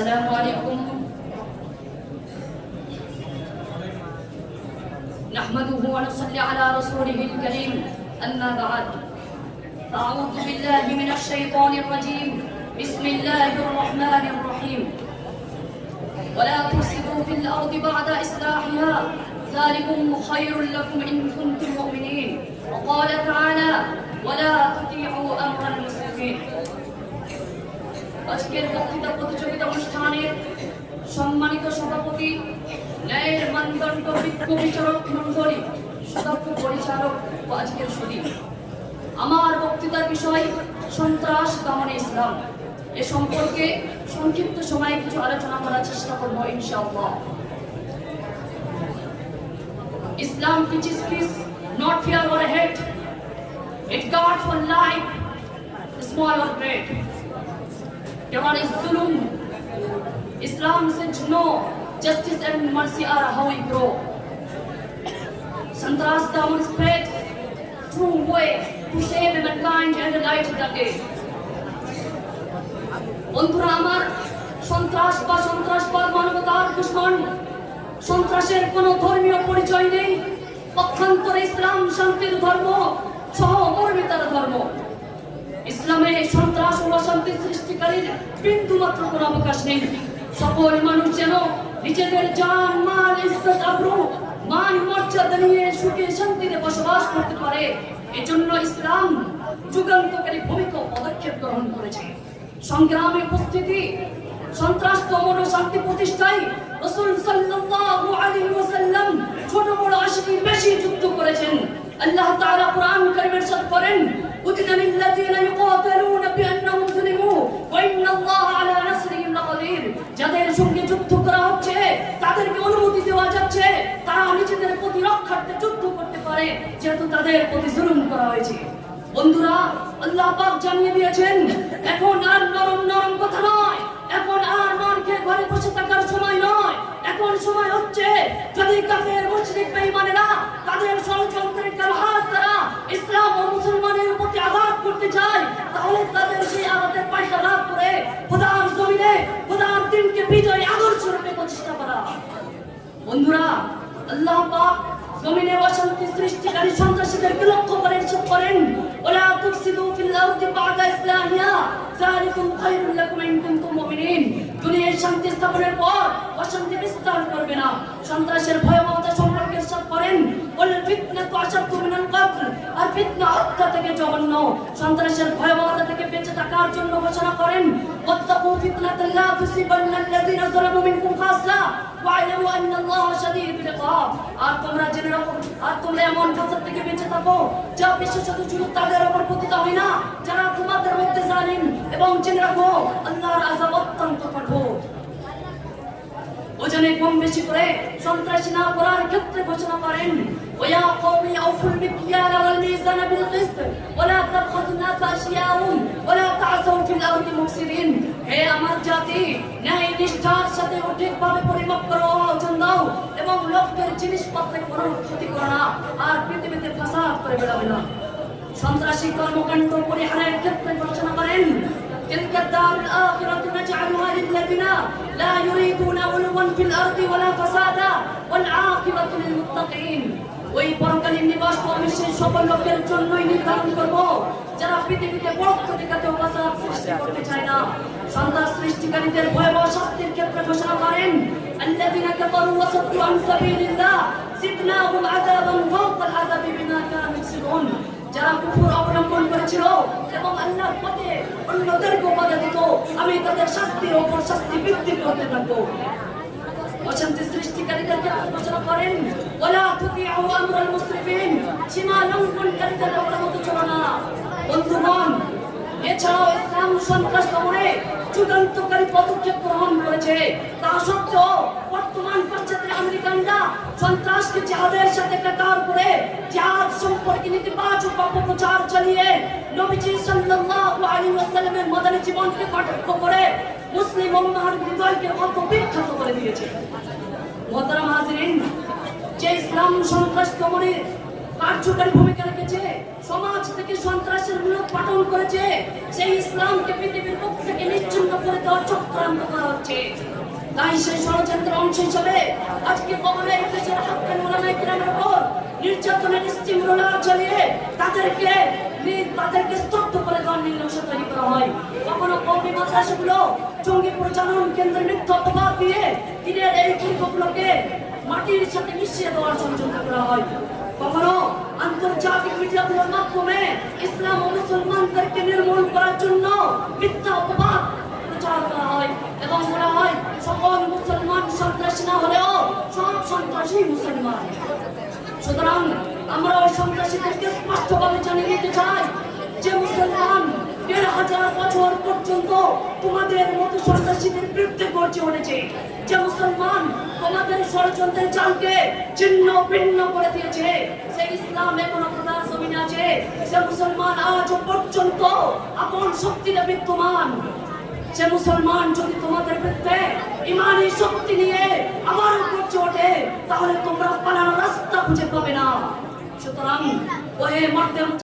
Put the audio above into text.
السلام عليكم نحمده ونصلي على رسوله الكريم أما بعد أعوذ بالله من الشيطان الرجيم بسم الله الرحمن الرحيم ولا تفسدوا في الأرض بعد إصلاحها ذلكم خير لكم إن كنتم مؤمنين وقال تعالى ولا تطيعوا أمر المسرفين আজকের বক্তৃতা প্রতিযোগিতা অনুষ্ঠানের সম্মানিত সভাপতি ন্যায়ের মানদণ্ড বিজ্ঞ বিচারক মণ্ডলী সদস্য পরিচালক ও আজকের সুধী আমার বক্তৃতার বিষয় সন্ত্রাস দমনে ইসলাম এ সম্পর্কে সংক্ষিপ্ত সময়ে কিছু আলোচনা করার চেষ্টা করব ইনশাআল্লাহ Islam teaches peace, not fear or hate. It guards for life, small or great. Quran is zulm. Islam says no. Justice and mercy are how we grow. Santras demonstrates true way to save mankind and light the day. বন্ধুরা আমার, সন্ত্রাসবাদ মানবতার দুশমন। সন্ত্রাসের কোনো ধর্মীয় পরিচয় নেই। পক্ষান্তরে ইসলাম শান্তির ধর্ম, সহমর্মিতার ধর্ম। ইসলামে সন্ত্রাস ও অশান্তি সৃষ্টিকারীর বিন্দুমাত্র কোনো অবকাশ নেই। সকল মানুষ যেন নিজেদের জান, মাল, ইজ্জত, আবরু, মান, মর্যাদা নিয়ে সুখে শান্তিতে বসবাস করতে পারে, এজন্য ইসলাম যুগান্তকারী ভূমিকা পদক্ষেপ গ্রহণ করেছে। সংগ্রামে উপস্থিতি, সন্ত্রাস দমন ও শান্তি প্রতিষ্ঠায় রাসূল সাল্লাল্লাহু আলাইহি ওয়াসাল্লাম ছোট বড় ৮০টির বেশি যুদ্ধ করেছেন। আল্লাহ তাআলা কুরআন কারীমে ইরশাদ করেন উযিনা লিল্লাযিনা ইউকাতিলুনা বিআন্নাহুম যুলিমু ওয়া ইন্নাল্লাহা আলা নাসরিহিম লাকাদির। যাদের সঙ্গে যুদ্ধ করা হচ্ছে তাদেরকে অনুমতি দেওয়া যাচ্ছে তারা নিজেদের প্রতিরক্ষার্থে যুদ্ধ করতে পারে, যেহেতু তাদের প্রতি জুলুম করা হয়েছে। বন্ধুরা, আল্লাহ পাক জানিয়ে দিয়েছেন এখন আর নরম কথা নয়, এখন আর মারকে ঘরে বসে থাকার সময় নয়। এখন সময় হচ্ছে যদি কাফের মুশরিক বেঈমানেরা তাদের ষড়যন্ত্রের কারহাত দ্বারা ইসলাম ও মুসলমানের প্রতি আঘাত করতে চায়, তাহলে তাদের সেই আঘাতের পাল্টা লাভ করে খোদার জমিনে খোদার দিনকে বিজয়ী আদর্শ রূপে প্রতিষ্ঠা করা। বন্ধুরা, আল্লাহ পাক জমিনে অশান্তি সৃষ্টিকারী সন্ত্রাসীদেরকে লক্ষ্য করে ইরশাদ করেন ওয়ালা তুফসিদু ফিল আরদি বা'দা ইসলাহিহা যালিকুম খায়রুল লাকুম ইন কুনতুম মুমিনিন। দুনিয়ায় শান্তি স্থাপনের পর অশান্তি বিস্তার করবে না। সন্ত্রাসের ভয়াবহতা সম্পর্কে ইরশাদ করেন ওয়াল ফিতনাতু আশাদ্দু মিনাল কতল। আর ফিতনা হত্যা থেকে জঘন্য। সন্ত্রাসের ভয়াবহতা থেকে বেঁচে থাকার জন্য ঘোষণা করেন ওয়াত্তাকু ফিতনাতাল লা তুসিবান্নাল্লাযিনা যালামু মিনকুম খাসা ওয়া'লামু আন্নাল্লাহা শাদীদুল ইকাব। আর তোমরা জেনে রাখো, আর তোমরা এমন ফাসাদ থেকে বেঁচে থাকো যা বিশেষত শুধু তাদের উপর পতিত হয় না যারা তোমাদের মধ্যে জালিম, এবং জেনে রাখো আল্লাহর আযাব অত্যন্ত কঠোর। ওজনে কম বেশি করে সন্ত্রাসী না করার ক্ষেত্রে ঘোষণা করেন ওয়া কওমি আউফুল মিকিয়াল ওয়াল মিজান বিল কিসত ওয়া লা তাবখাসু নাস আশিয়াহুম ওয়া লা তা'সাউ ফিল আরদি মুফসিদিন। হে আমার জাতি, ন্যায় নিষ্ঠার সাথে সঠিকভাবে পরিমাপ করো, ওজন দাও, এবং লোকের জিনিসপত্রের কোনো ক্ষতি করো না, আর পৃথিবীতে ফাসাদ করে বেড়াবে না। সন্ত্রাসী কর্মকাণ্ড পরিহারের ক্ষেত্রে ঘোষণা করেন تلك الدار الآخرة نجعلها للذين لا يريدون علوا في الأرض ولا فسادا والعاقبة للمتقين। ওই পরকালীন নিবাস আমি সেই সকল লোকের জন্যই নির্ধারণ করব যারা পৃথিবীতে বড় ক্ষতিকাতে ফাসাদ সৃষ্টি করতে চায় না। সন্ত্রাস সৃষ্টিকারীদের ভয়াবহ শাস্তির ক্ষেত্রে ঘোষণা করেন আল্লাযিনা কাফারু ওয়া সাদ্দু আন সাবিলিল্লাহ জিদনাহুম আযাবান ফাওকা আল-আযাবি বিমা কানু ইয়াকসিবুন। যারা কুফর অবলম্বন করেছিল এবং আল্লাহর পথে অন্যদেরকে বাধা দিত, আমি তাদের শাস্তির উপর শাস্তি বৃদ্ধি করতে থাকবো। অশান্তি সৃষ্টিকারীদেরকে ঘোষণা করেন ওয়ালা তুতিউ আমরাল মুসরিফিন। সীমা লঙ্ঘনকারীদের মতো চলো না। বন্ধুগণ, এছাড়াও ইসলাম সন্ত্রাস দমনে যুগান্তকারী পদক্ষেপ গ্রহণ করেছে। তা সত্ত্বেও বর্তমান পাশ্চাত্যের আমেরিকানরা সন্ত্রাসকে জিহাদের সাথে কাতার করে জিহাদ সম্পর্কে নেতিবাচক অপপ্রচার চালিয়ে নবীজি সাল্লাল্লাহু আলাইহি ওয়াসাল্লামের মদনী জীবনকে কটাক্ষ করে মুসলিম উম্মাহর হৃদয়কে বিক্ষত করে দিয়েছে। মুহতারাম হাজিরিন, যে ইসলাম সন্ত্রাস দমনে কার্যকারী ভূমিকা রেখেছে, সমাজ থেকে সন্ত্রাসের মূলোৎপাটন করেছে, সেই ইসলামকে পৃথিবীর বুক থেকে নিচ্ছিন্ন করে দেওয়ার চক্রান্ত করা হচ্ছে। তাই সেই ষড়যন্ত্রের অংশ হিসেবে আজকে কখনো এই দেশের হাক্কানি উলামায়ে কিরামের উপর নির্যাতনের স্টিমরোলা চালিয়ে তাদেরকে স্তব্ধ করে দেওয়ার নির্দেশনা তৈরি করা হয়। কখনো কওমি মাদ্রাসাগুলো জঙ্গি প্রজনন কেন্দ্রের মিথ্যা অপবাদ দিয়ে দিনের এই পরিকল্পনাকে মাটির সাথে মিশিয়ে দেওয়ার ষড়যন্ত্র করা হয়। কখনো আন্তর্জাতিক মিডিয়াগুলোর মাধ্যমে ইসলাম ও মুসলমানদেরকে নির্মূল করার জন্য মিথ্যা অপবাদ প্রচার করা হয় এবং বলা হয় সকল মুসলমান সন্ত্রাসী না হলেও সব সন্ত্রাসী মুসলমান। সুতরাং আমরা ওই সন্ত্রাসীদেরকে স্পষ্টভাবে জানিয়ে দিতে চাই যে মুসলমান ১৫০০ বছর পর্যন্ত তোমাদের মতো সন্ত্রাসীদের বিরুদ্ধে গর্জে উঠেছে, যে মুসলমান তোমাদের ষড়যন্ত্রের জালকে ছিন্ন ভিন্ন করে দিয়েছে, সেই ইসলাম এখনো খোদার জমিনে আছে, সে মুসলমান আজও পর্যন্ত আপন শক্তিতে বিদ্যমান। সে মুসলমান যদি তোমাদের বিরুদ্ধে ইমানি শক্তি নিয়ে আবার গর্জে ওঠে তাহলে তোমরা পালানোর রাস্তা খুঁজে পাবে না। সুতরাং ওহে মর্দে